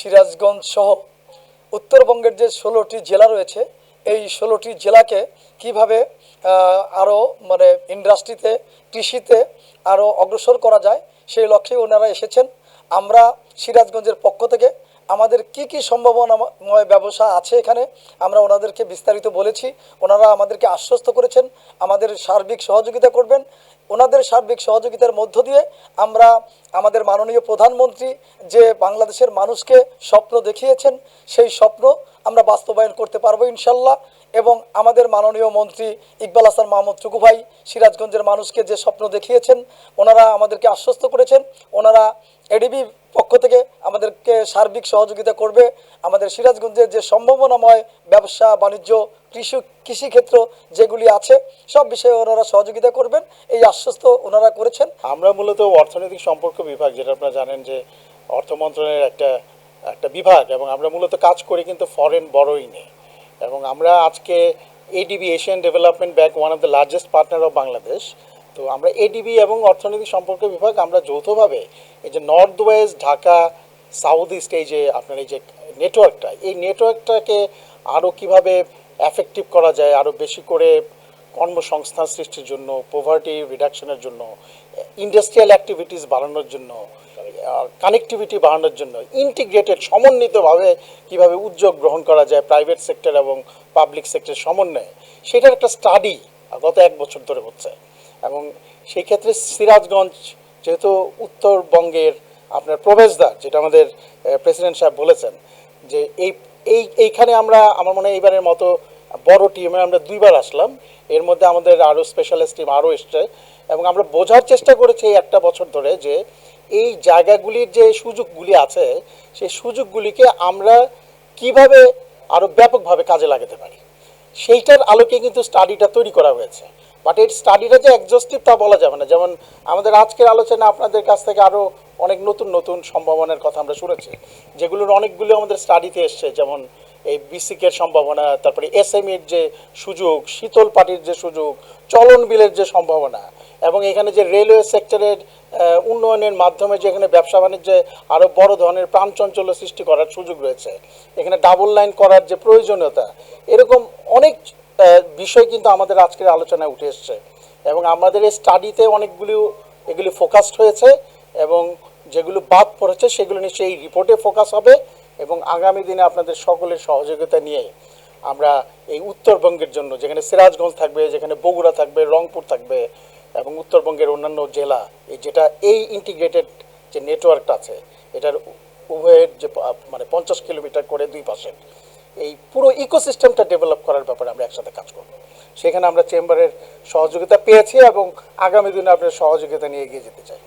সিরাজগঞ্জ সহ উত্তরবঙ্গের যে 16টি জেলা রয়েছে এই 16টি জেলাকে কিভাবে আরও ইন্ডাস্ট্রিতে কৃষিতে আরও অগ্রসর করা যায় সেই লক্ষ্যে ওনারা এসেছেন। আমরা সিরাজগঞ্জের পক্ষ থেকে আমাদের কি কি সম্ভাবনাময় ব্যবসা আছে এখানে আমরা ওনাদেরকে বিস্তারিত বলেছি। ওনারা আমাদেরকে আশ্বস্ত করেছেন আমাদের সার্বিক সহযোগিতা করবেন। ওনাদের সার্বিক সহযোগিতার মধ্য দিয়ে আমরা আমাদের মাননীয় প্রধানমন্ত্রী যে বাংলাদেশের মানুষকে স্বপ্ন দেখিয়েছেন সেই স্বপ্ন আমরা বাস্তবায়ন করতে পারবো ইনশাল্লাহ। এবং আমাদের মাননীয় মন্ত্রী ইকবাল হাসান মাহমুদ টুকু ভাই সিরাজগঞ্জের মানুষকে যে স্বপ্ন দেখিয়েছেন ওনারা আমাদেরকে আশ্বস্ত করেছেন ওনারা এডিবি পক্ষ থেকে আমাদেরকে সার্বিক সহযোগিতা করবে। আমাদের সিরাজগঞ্জের যে সম্ভাবনাময় ব্যবসা বাণিজ্য কৃষিক্ষেত্র যেগুলি আছে সব বিষয়ে ওনারা সহযোগিতা করবেন এই আশ্বস্ত ওনারা করেছেন। আমরা মূলত অর্থনৈতিক সম্পর্ক বিভাগ, যেটা আপনারা জানেন যে অর্থ মন্ত্রণালয়ের একটা বিভাগ, এবং আমরা মূলত কাজ করি কিন্তু ফরেন বরোইংয়ে। এবং আমরা আজকে ADB Asian development bank one of the largest partner of Bangladesh. তো আমরা এডিবি এবং অর্থনৈতিক সম্পর্ক বিভাগ আমরা যৌথভাবে এই যে north West Dhaka south east এই যে আপনার এই যে নেটওয়ার্কটা, এই নেটওয়ার্কটাকে আরও কীভাবে এফেক্টিভ করা যায়, আরও বেশি করে কর্মসংস্থান সৃষ্টির জন্য, পভার্টি রিডাকশনের জন্য, ইন্ডাস্ট্রিয়াল অ্যাক্টিভিটিস বাড়ানোর জন্য, কানেক্টিভিটি বাড়ানোর জন্য ইন্টিগ্রেটেড সমন্বিতভাবে কীভাবে উদ্যোগ গ্রহণ করা যায় প্রাইভেট সেক্টর এবং পাবলিক সেক্টরের সমন্বয়ে, সেটার একটা স্টাডি গত 1 বছর ধরে হচ্ছে। এবং সেই ক্ষেত্রে সিরাজগঞ্জ যেহেতু উত্তরবঙ্গের আপনার প্রবেশদ্বার, যেটা আমাদের প্রেসিডেন্ট সাহেব বলেছেন যে এইখানে আমার মনে হয় এইবারের মতো বড় টিমে আমরা 2বার আসলাম, এর মধ্যে আমাদের আরও স্পেশালিস্ট টিম আরও এসছে। এবং আমরা বোঝার চেষ্টা করেছি এই 1টা বছর ধরে যে এই জায়গাগুলির যে সুযোগগুলি আছে সেই সুযোগগুলিকে আমরা কিভাবে আরও ব্যাপকভাবে কাজে লাগাতে পারি সেইটার আলোকে কিন্তু স্টাডিটা তৈরি করা হয়েছে। বাট এই স্টাডিটা যে এক্সস্টিভ তা বলা যাবে না। যেমন আমাদের আজকের আলোচনা আপনাদের কাছ থেকে আরও অনেক নতুন নতুন সম্ভাবনার কথা আমরা শুনেছি, যেগুলোর অনেকগুলো আমাদের স্টাডিতে এসছে। যেমন এই বিসিকের সম্ভাবনা, তারপরে এসএমইর যে সুযোগ, শীতল পাটির যে সুযোগ, চলন বিলের যে সম্ভাবনা, এবং এখানে যে রেলওয়ে সেক্টরের উন্নয়নের মাধ্যমে যে এখানে ব্যবসা বাণিজ্যে আরও বড় ধরনের প্রাণচঞ্চল্য সৃষ্টি করার সুযোগ রয়েছে, এখানে ডাবল লাইন করার যে প্রয়োজনীয়তা, এরকম অনেক বিষয় কিন্তু আমাদের আজকের আলোচনায় উঠে এসছে। এবং আমাদের এই স্টাডিতে এগুলি ফোকাসড হয়েছে, এবং যেগুলো বাদ পড়েছে সেগুলো নিশ্চয়ই এই রিপোর্টে ফোকাস হবে। এবং আগামী দিনে আপনাদের সকলের সহযোগিতা নিয়ে আমরা এই উত্তরবঙ্গের জন্য, যেখানে সিরাজগঞ্জ থাকবে, যেখানে বগুড়া থাকবে, রংপুর থাকবে, এবং উত্তরবঙ্গের অন্যান্য জেলা, এই ইন্টিগ্রেটেড যে নেটওয়ার্কটা আছে এটার উভয়ের যে 50 কিলোমিটার করে 2 পাশে এই পুরো ইকোসিস্টেমটা ডেভেলপ করার ব্যাপারে আমরা একসাথে কাজ করব। সেখানে আমরা চেম্বারের সহযোগিতা পেয়েছি এবং আগামী দিনে আপনার সহযোগিতা নিয়ে এগিয়ে যেতে চাই।